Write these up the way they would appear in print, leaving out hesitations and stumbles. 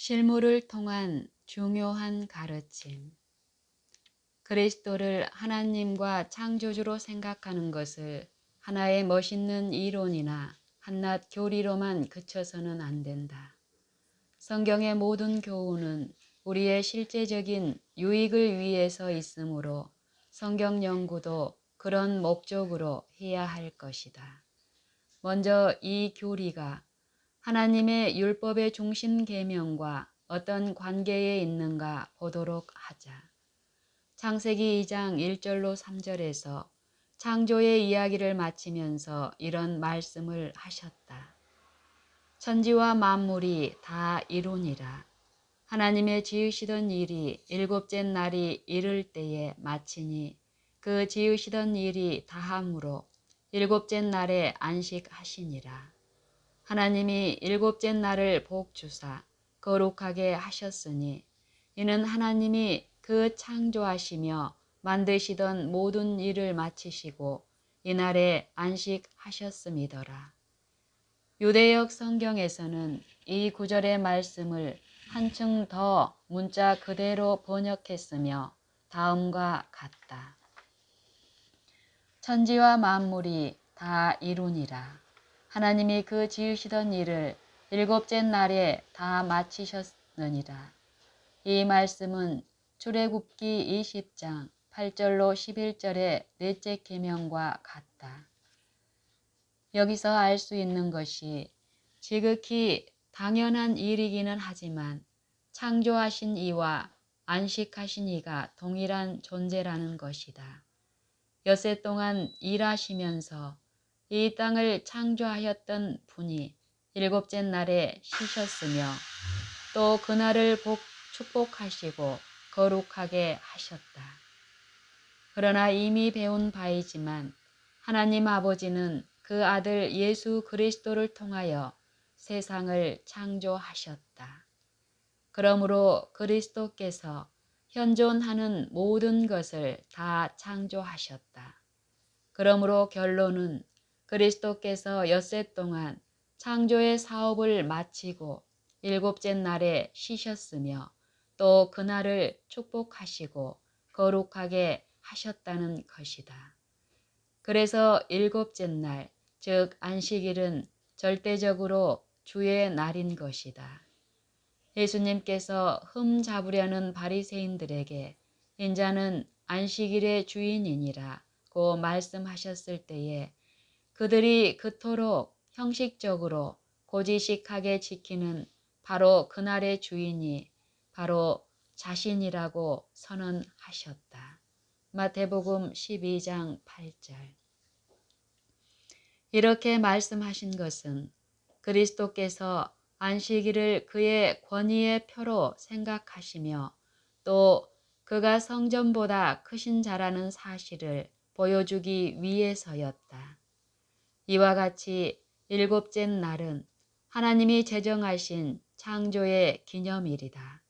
실물을 통한 중요한 가르침. 그리스도를 하나님과 창조주로 생각하는 것을 하나의 멋있는 이론이나 한낱 교리로만 그쳐서는 안 된다. 성경의 모든 교훈은 우리의 실제적인 유익을 위해서 있으므로 성경 연구도 그런 목적으로 해야 할 것이다. 먼저 이 교리가 하나님의 율법의 중심 계명과 어떤 관계에 있는가 보도록 하자. 창세기 2장 1절로 3절에서 창조의 이야기를 마치면서 이런 말씀을 하셨다. 천지와 만물이 다 이루니라. 하나님의 지으시던 일이 일곱째 날이 이를 때에 마치니 그 지으시던 일이 다함으로 일곱째 날에 안식하시니라. 하나님이 일곱째 날을 복주사 거룩하게 하셨으니 이는 하나님이 그 창조하시며 만드시던 모든 일을 마치시고 이날에 안식하셨음이더라. 유대역 성경에서는 이 구절의 말씀을 한층 더 문자 그대로 번역했으며 다음과 같다. 천지와 만물이 다 이루니라. 하나님이 그 지으시던 일을 일곱째 날에 다 마치셨느니라. 이 말씀은 출애굽기 20장 8절로 11절의 넷째 계명과 같다. 여기서 알 수 있는 것이 지극히 당연한 일이기는 하지만 창조하신 이와 안식하신 이가 동일한 존재라는 것이다. 엿새 동안 일하시면서 이 땅을 창조하였던 분이 일곱째 날에 쉬셨으며 또 그날을 축복하시고 거룩하게 하셨다. 그러나 이미 배운 바이지만 하나님 아버지는 그 아들 예수 그리스도를 통하여 세상을 창조하셨다. 그러므로 그리스도께서 현존하는 모든 것을 다 창조하셨다. 그러므로 결론은 그리스도께서 엿새 동안 창조의 사업을 마치고 일곱째 날에 쉬셨으며 또 그날을 축복하시고 거룩하게 하셨다는 것이다. 그래서 일곱째 날, 즉 안식일은 절대적으로 주의 날인 것이다. 예수님께서 흠 잡으려는 바리새인들에게 인자는 안식일의 주인이니라고 말씀하셨을 때에 그들이 그토록 형식적으로 고지식하게 지키는 바로 그날의 주인이 바로 자신이라고 선언하셨다. 마태복음 12장 8절. 이렇게 말씀하신 것은 그리스도께서 안식일을 그의 권위의 표로 생각하시며 또 그가 성전보다 크신 자라는 사실을 보여주기 위해서였다. 이와 같이 일곱째 날은 하나님이 제정하신 창조의 기념일이다.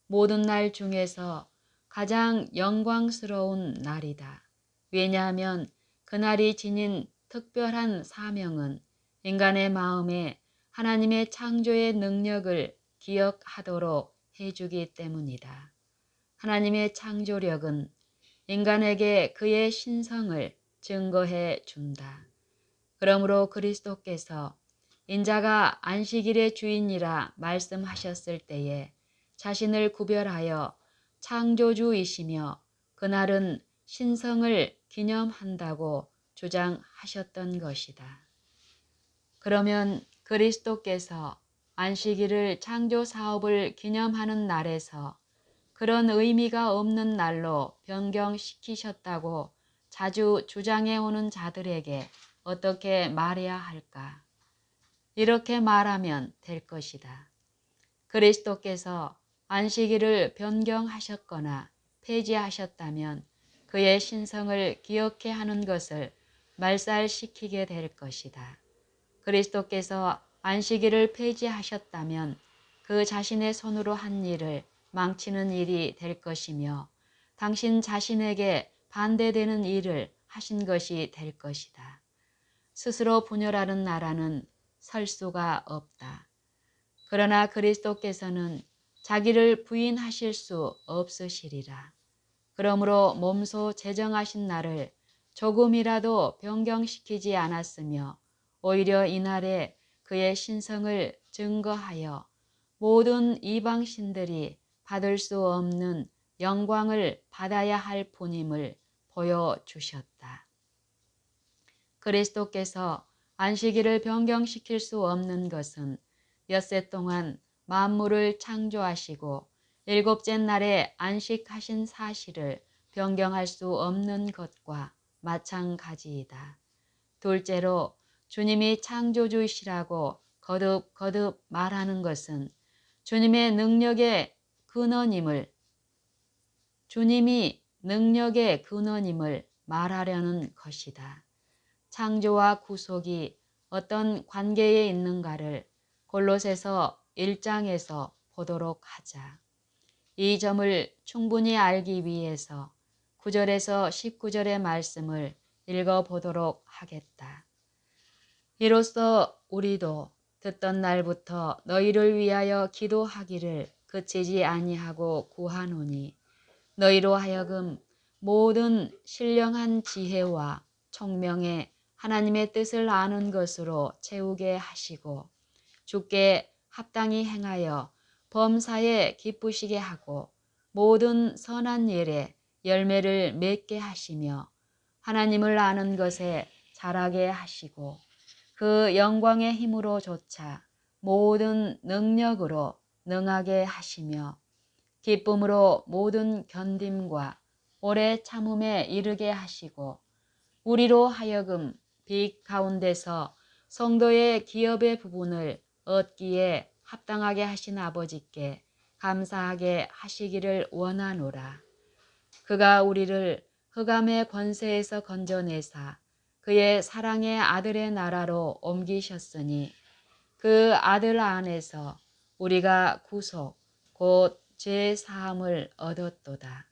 모든 날 중에서 가장 영광스러운 날이다. 왜냐하면 그날이 지닌 특별한 사명은 인간의 마음에 하나님의 창조의 능력을 기억하도록 해주기 때문이다. 하나님의 창조력은 인간에게 그의 신성을 증거해 준다. 그러므로 그리스도께서 인자가 안식일의 주인이라 말씀하셨을 때에 자신을 구별하여 창조주이시며 그날은 신성을 기념한다고 주장하셨던 것이다. 그러면 그리스도께서 안식일을 창조 사업을 기념하는 날에서 그런 의미가 없는 날로 변경시키셨다고 자주 주장해 오는 자들에게 어떻게 말해야 할까? 이렇게 말하면 될 것이다. 그리스도께서 안식일을 변경하셨거나 폐지하셨다면 그의 신성을 기억해 하는 것을 말살시키게 될 것이다. 그리스도께서 안식일을 폐지하셨다면 그 자신의 손으로 한 일을 망치는 일이 될 것이며 당신 자신에게 반대되는 일을 하신 것이 될 것이다. 스스로 분열하는 나라는 설 수가 없다. 그러나 그리스도께서는 자기를 부인하실 수 없으시리라. 그러므로 몸소 제정하신 날을 조금이라도 변경시키지 않았으며 오히려 이날에 그의 신성을 증거하여 모든 이방신들이 받을 수 없는 영광을 받아야 할 본임을 보여주셨다. 그리스도께서 안식일을 변경시킬 수 없는 것은 엿새 동안 만물을 창조하시고 일곱째 날에 안식하신 사실을 변경할 수 없는 것과 마찬가지이다. 둘째로 주님이 창조주이시라고 거듭 말하는 것은 주님이 능력의 근원임을 말하려는 것이다. 창조와 구속이 어떤 관계에 있는가를 골로새서 1장에서 보도록 하자. 이 점을 충분히 알기 위해서 9절에서 19절의 말씀을 읽어보도록 하겠다. 이로써 우리도 듣던 날부터 너희를 위하여 기도하기를 그치지 아니하고 구하노니 너희로 하여금 모든 신령한 지혜와 총명에 하나님의 뜻을 아는 것으로 채우게 하시고 주께 합당히 행하여 범사에 기쁘시게 하고 모든 선한 일에 열매를 맺게 하시며 하나님을 아는 것에 자라게 하시고 그 영광의 힘으로조차 모든 능력으로 능하게 하시며 기쁨으로 모든 견딤과 오래 참음에 이르게 하시고 우리로 하여금 빚 가운데서 성도의 기업의 부분을 얻기에 합당하게 하신 아버지께 감사하게 하시기를 원하노라. 그가 우리를 흑암의 권세에서 건져내사 그의 사랑의 아들의 나라로 옮기셨으니 그 아들 안에서 우리가 구속 곧 죄 사함을 얻었도다.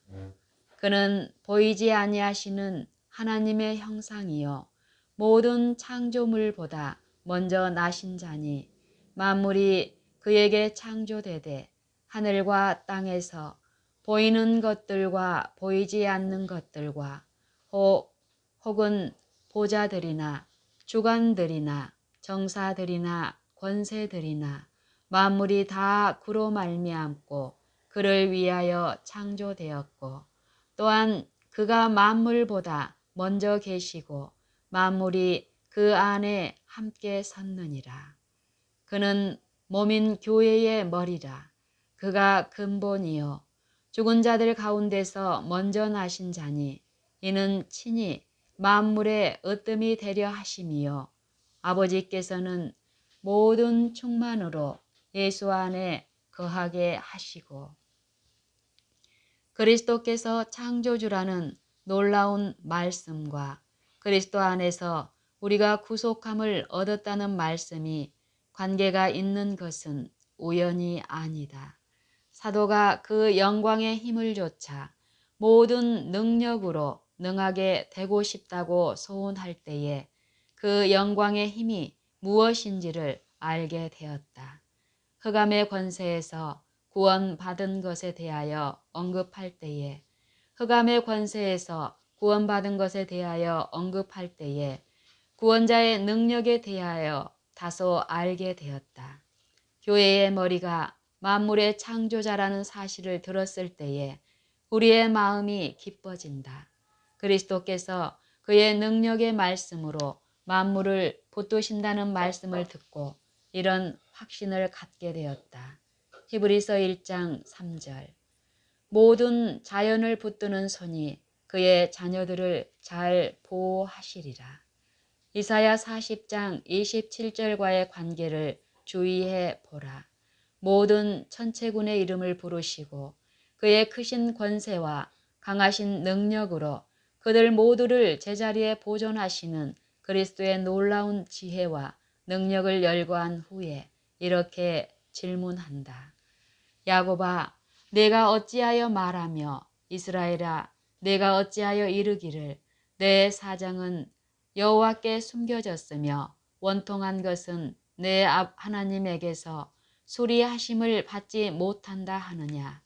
그는 보이지 아니하시는 하나님의 형상이요 모든 창조물보다 먼저 나신 자니 만물이 그에게 창조되되 하늘과 땅에서 보이는 것들과 보이지 않는 것들과 혹은 보좌들이나 주관들이나 정사들이나 권세들이나 만물이 다 그로 말미암고 그를 위하여 창조되었고 또한 그가 만물보다 먼저 계시고 만물이 그 안에 함께 섰느니라. 그는 몸인 교회의 머리라. 그가 근본이요 죽은 자들 가운데서 먼저 나신 자니 이는 친히 만물의 으뜸이 되려 하심이요 아버지께서는 모든 충만으로 예수 안에 거하게 하시고 그리스도께서 창조주라는 놀라운 말씀과 그리스도 안에서 우리가 구속함을 얻었다는 말씀이 관계가 있는 것은 우연이 아니다. 사도가 그 영광의 힘을 조차 모든 능력으로 능하게 되고 싶다고 소원할 때에 그 영광의 힘이 무엇인지를 알게 되었다. 흑암의 권세에서 구원받은 것에 대하여 언급할 때에 흑암의 권세에서 구원받은 것에 대하여 언급할 때에 구원자의 능력에 대하여 다소 알게 되었다. 교회의 머리가 만물의 창조자라는 사실을 들었을 때에 우리의 마음이 기뻐진다. 그리스도께서 그의 능력의 말씀으로 만물을 붙드신다는 말씀을 듣고 이런 확신을 갖게 되었다. 히브리서 1장 3절 모든 자연을 붙드는 손이 그의 자녀들을 잘 보호하시리라. 이사야 40장 27절과의 관계를 주의해 보라. 모든 천체군의 이름을 부르시고 그의 크신 권세와 강하신 능력으로 그들 모두를 제자리에 보존하시는 그리스도의 놀라운 지혜와 능력을 열거한 후에 이렇게 질문한다. 야곱아, 내가 어찌하여 말하며 이스라엘아, 내가 어찌하여 이르기를 내 사장은 여호와께 숨겨졌으며 원통한 것은 내 하나님에게서 수리하심을 받지 못한다 하느냐?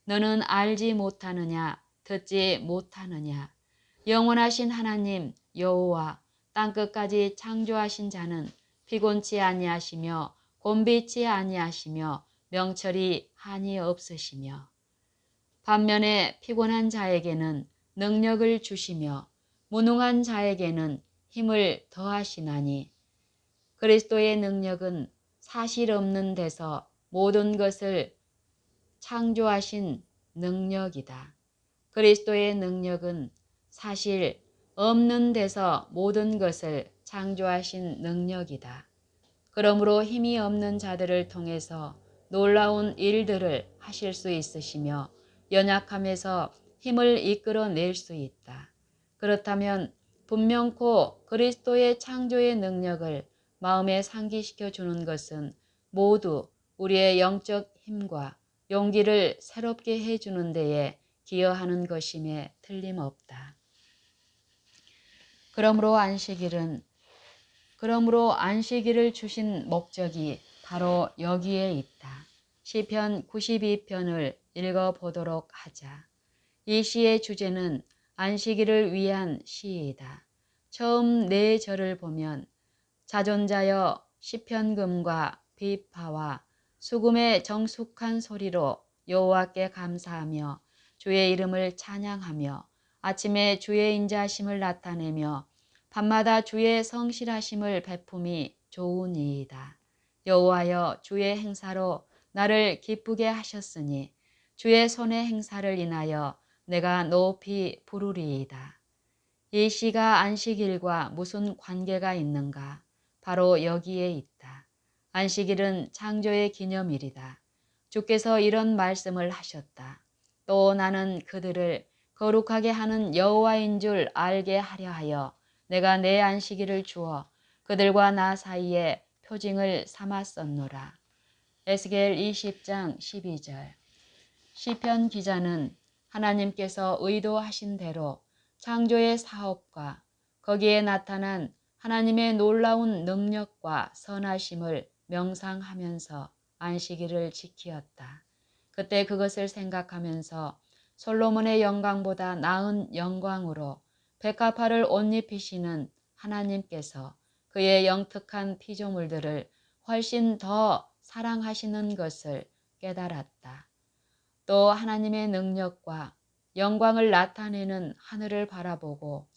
너는 알지 못하느냐? 듣지 못하느냐? 영원하신 하나님 여호와 땅끝까지 창조하신 자는 피곤치 아니하시며 곤비치 아니하시며 명철이 한이 없으시며 반면에 피곤한 자에게는 능력을 주시며 무능한 자에게는 힘을 더하시나니 그리스도의 능력은 사실 없는 데서 모든 것을 창조하신 능력이다. 그리스도의 능력은 사실 없는 데서 모든 것을 창조하신 능력이다. 그러므로 힘이 없는 자들을 통해서 놀라운 일들을 하실 수 있으시며 연약함에서 힘을 이끌어낼 수 있다. 그렇다면 분명코 그리스도의 창조의 능력을 마음에 상기시켜 주는 것은 모두 우리의 영적 힘과 용기를 새롭게 해주는 데에 기여하는 것임에 틀림없다. 그러므로 안식일을 주신 목적이 바로 여기에 있다. 시편 92편을 읽어보도록 하자. 이 시의 주제는 안식일을 위한 시이다. 처음 네 절을 보면 자존자여 시편금과 비파와 수금의 정숙한 소리로 여호와께 감사하며 주의 이름을 찬양하며 아침에 주의 인자하심을 나타내며 밤마다 주의 성실하심을 베품이 좋으니이다. 여호와여 주의 행사로 나를 기쁘게 하셨으니 주의 손의 행사를 인하여 내가 높이 부르리이다. 이 시가 안식일과 무슨 관계가 있는가? 바로 여기에 있다. 안식일은 창조의 기념일이다. 주께서 이런 말씀을 하셨다. 또 나는 그들을 거룩하게 하는 여호와인 줄 알게 하려 하여 내가 내 안식일을 주어 그들과 나 사이에 표징을 삼았었노라. 에스겔 20장 12절. 시편 기자는 하나님께서 의도하신 대로 창조의 사업과 거기에 나타난 하나님의 놀라운 능력과 선하심을 명상하면서 안식일을 지키었다. 그때 그것을 생각하면서 솔로몬의 영광보다 나은 영광으로 백합화를 옷 입히시는 하나님께서 그의 영특한 피조물들을 훨씬 더 사랑하시는 것을 깨달았다. 또 하나님의 능력과 영광을 나타내는 하늘을 바라보고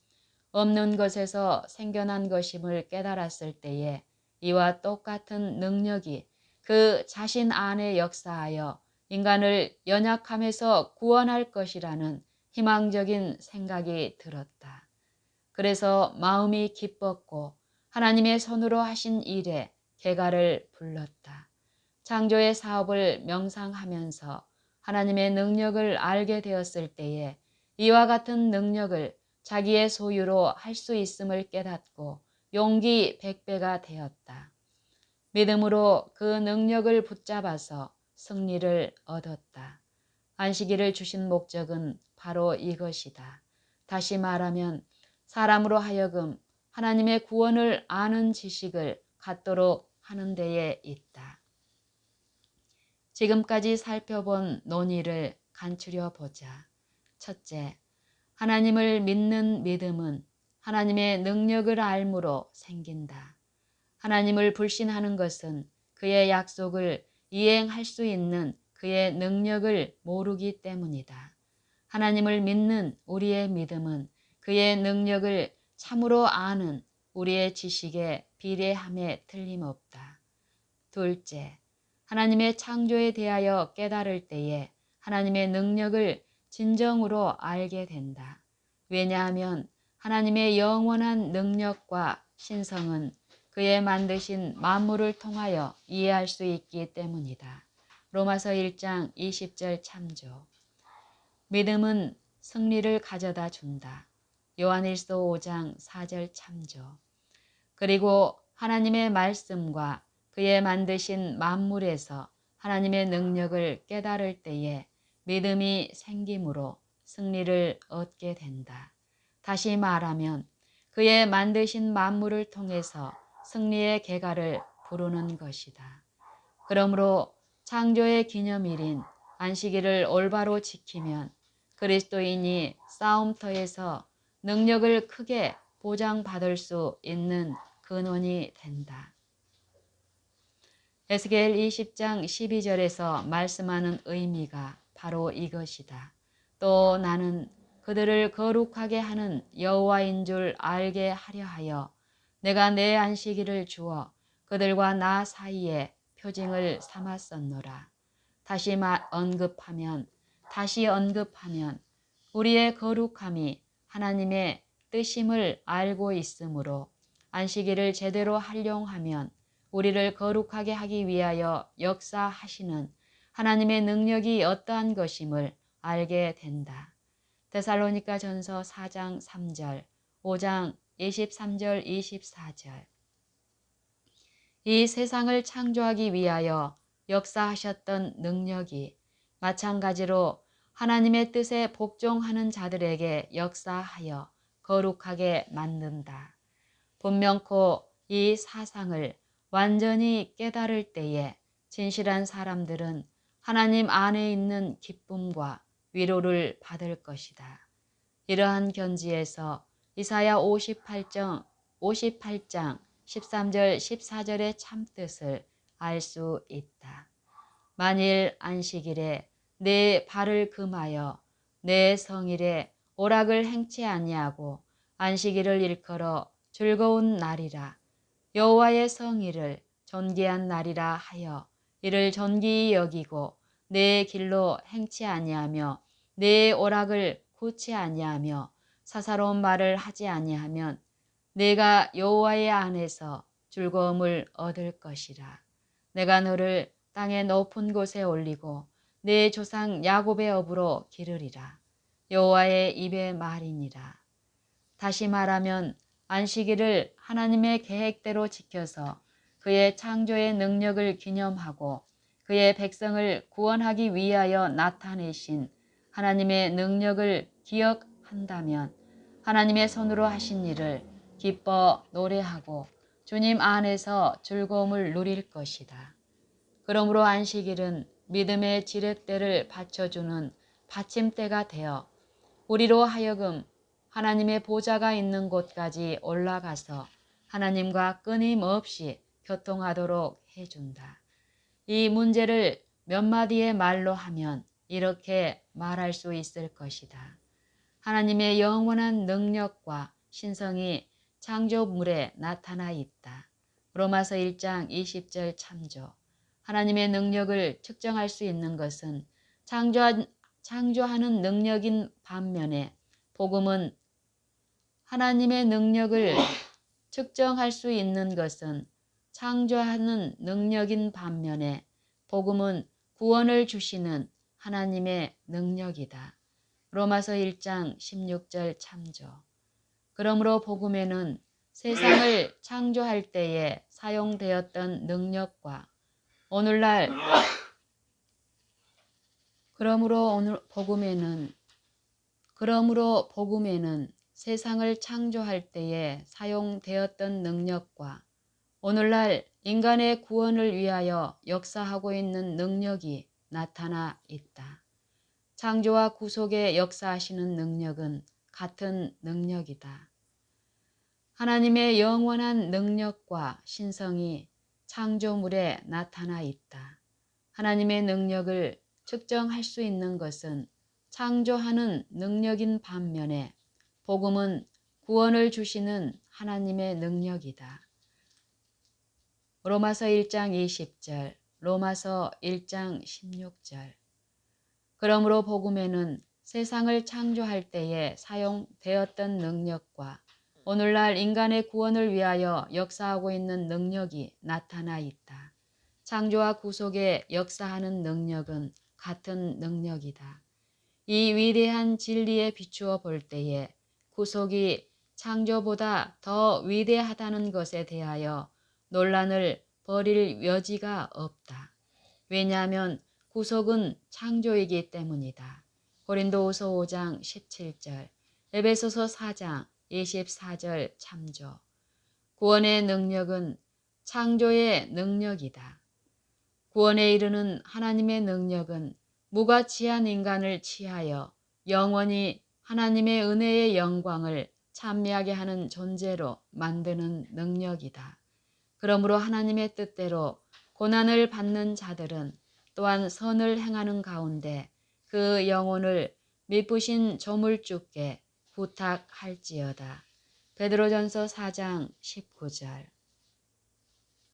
없는 것에서 생겨난 것임을 깨달았을 때에 이와 똑같은 능력이 그 자신 안에 역사하여 인간을 연약함에서 구원할 것이라는 희망적인 생각이 들었다. 그래서 마음이 기뻤고 하나님의 손으로 하신 일에 개가를 불렀다. 창조의 사업을 명상하면서 하나님의 능력을 알게 되었을 때에 이와 같은 능력을 자기의 소유로 할 수 있음을 깨닫고 용기 100배가 되었다. 믿음으로 그 능력을 붙잡아서 승리를 얻었다. 안식일을 주신 목적은 바로 이것이다. 다시 말하면 사람으로 하여금 하나님의 구원을 아는 지식을 갖도록 하는 데에 있다. 지금까지 살펴본 논의를 간추려 보자. 첫째, 하나님을 믿는 믿음은 하나님의 능력을 알므로 생긴다. 하나님을 불신하는 것은 그의 약속을 이행할 수 있는 그의 능력을 모르기 때문이다. 하나님을 믿는 우리의 믿음은 그의 능력을 참으로 아는 우리의 지식에 비례함에 틀림없다. 둘째, 하나님의 창조에 대하여 깨달을 때에 하나님의 능력을 진정으로 알게 된다. 왜냐하면 하나님의 영원한 능력과 신성은 그의 만드신 만물을 통하여 이해할 수 있기 때문이다. 로마서 1장 20절 참조. 믿음은 승리를 가져다 준다. 요한일서 5장 4절 참조. 그리고 하나님의 말씀과 그의 만드신 만물에서 하나님의 능력을 깨달을 때에 믿음이 생김으로 승리를 얻게 된다. 다시 말하면 그의 만드신 만물을 통해서 승리의 개가를 부르는 것이다. 그러므로 창조의 기념일인 안식일을 올바로 지키면 그리스도인이 싸움터에서 능력을 크게 보장받을 수 있는 근원이 된다. 에스겔 20장 12절에서 말씀하는 의미가 바로 이것이다. 또 나는 그들을 거룩하게 하는 여호와인 줄 알게 하려 하여 내가 내 안식일을 주어 그들과 나 사이에 표징을 삼았었노라. 다시 언급하면 우리의 거룩함이 하나님의 뜻임을 알고 있으므로 안식일을 제대로 활용하면 우리를 거룩하게 하기 위하여 역사하시는 하나님의 능력이 어떠한 것임을 알게 된다. 데살로니가 전서 4장 3절, 5장 23절, 24절. 이 세상을 창조하기 위하여 역사하셨던 능력이 마찬가지로 하나님의 뜻에 복종하는 자들에게 역사하여 거룩하게 만든다. 분명코 이 사상을 완전히 깨달을 때에 진실한 사람들은 하나님 안에 있는 기쁨과 위로를 받을 것이다. 이러한 견지에서 이사야 58장 13절 14절의 참뜻을 알 수 있다. 만일 안식일에 내 발을 금하여 내 성일에 오락을 행치 아니하고 안식일을 일컬어 즐거운 날이라 여호와의 성일을 존귀한 날이라 하여 이를 존귀히 여기고 내 길로 행치 아니하며 내 오락을 굳지 아니하며 사사로운 말을 하지 아니하면 내가 여호와의 안에서 즐거움을 얻을 것이라. 내가 너를 땅의 높은 곳에 올리고 내 조상 야곱의 업으로 기르리라. 여호와의 입의 말이니라. 다시 말하면 안식일을 하나님의 계획대로 지켜서 그의 창조의 능력을 기념하고 그의 백성을 구원하기 위하여 나타내신 하나님의 능력을 기억한다면 하나님의 손으로 하신 일을 기뻐 노래하고 주님 안에서 즐거움을 누릴 것이다. 그러므로 안식일은 믿음의 지렛대를 받쳐주는 받침대가 되어 우리로 하여금 하나님의 보좌가 있는 곳까지 올라가서 하나님과 끊임없이 교통하도록 해준다. 이 문제를 몇 마디의 말로 하면 이렇게 말할 수 있을 것이다. 하나님의 영원한 능력과 신성이 창조물에 나타나 있다. 로마서 1장 20절 참조. 하나님의 능력을 측정할 수 있는 것은 창조하는 능력인 반면에 복음은 하나님의 능력을 측정할 수 있는 것은 창조하는 능력인 반면에 복음은 구원을 주시는 하나님의 능력이다. 로마서 1장 16절 참조. 그러므로 복음에는 세상을 창조할 때에 사용되었던 능력과 오늘날 그러므로 복음에는 세상을 창조할 때에 사용되었던 능력과 오늘날 인간의 구원을 위하여 역사하고 있는 능력이 나타나 있다. 창조와 구속에 역사하시는 능력은 같은 능력이다. 하나님의 영원한 능력과 신성이 창조물에 나타나 있다. 하나님의 능력을 측정할 수 있는 것은 창조하는 능력인 반면에 복음은 구원을 주시는 하나님의 능력이다. 로마서 1장 20절, 로마서 1장 16절. 그러므로 복음에는 세상을 창조할 때에 사용되었던 능력과 오늘날 인간의 구원을 위하여 역사하고 있는 능력이 나타나 있다. 창조와 구속에 역사하는 능력은 같은 능력이다. 이 위대한 진리에 비추어 볼 때에 구속이 창조보다 더 위대하다는 것에 대하여 논란을 벌일 여지가 없다. 왜냐하면 구속은 창조이기 때문이다. 고린도후서 5장 17절, 에베소서 4장 24절 참조. 구원의 능력은 창조의 능력이다. 구원에 이르는 하나님의 능력은 무가치한 인간을 취하여 영원히 하나님의 은혜의 영광을 찬미하게 하는 존재로 만드는 능력이다. 그러므로 하나님의 뜻대로 고난을 받는 자들은 또한 선을 행하는 가운데 그 영혼을 미쁘신 조물주께 부탁할지어다. 베드로전서 4장 19절.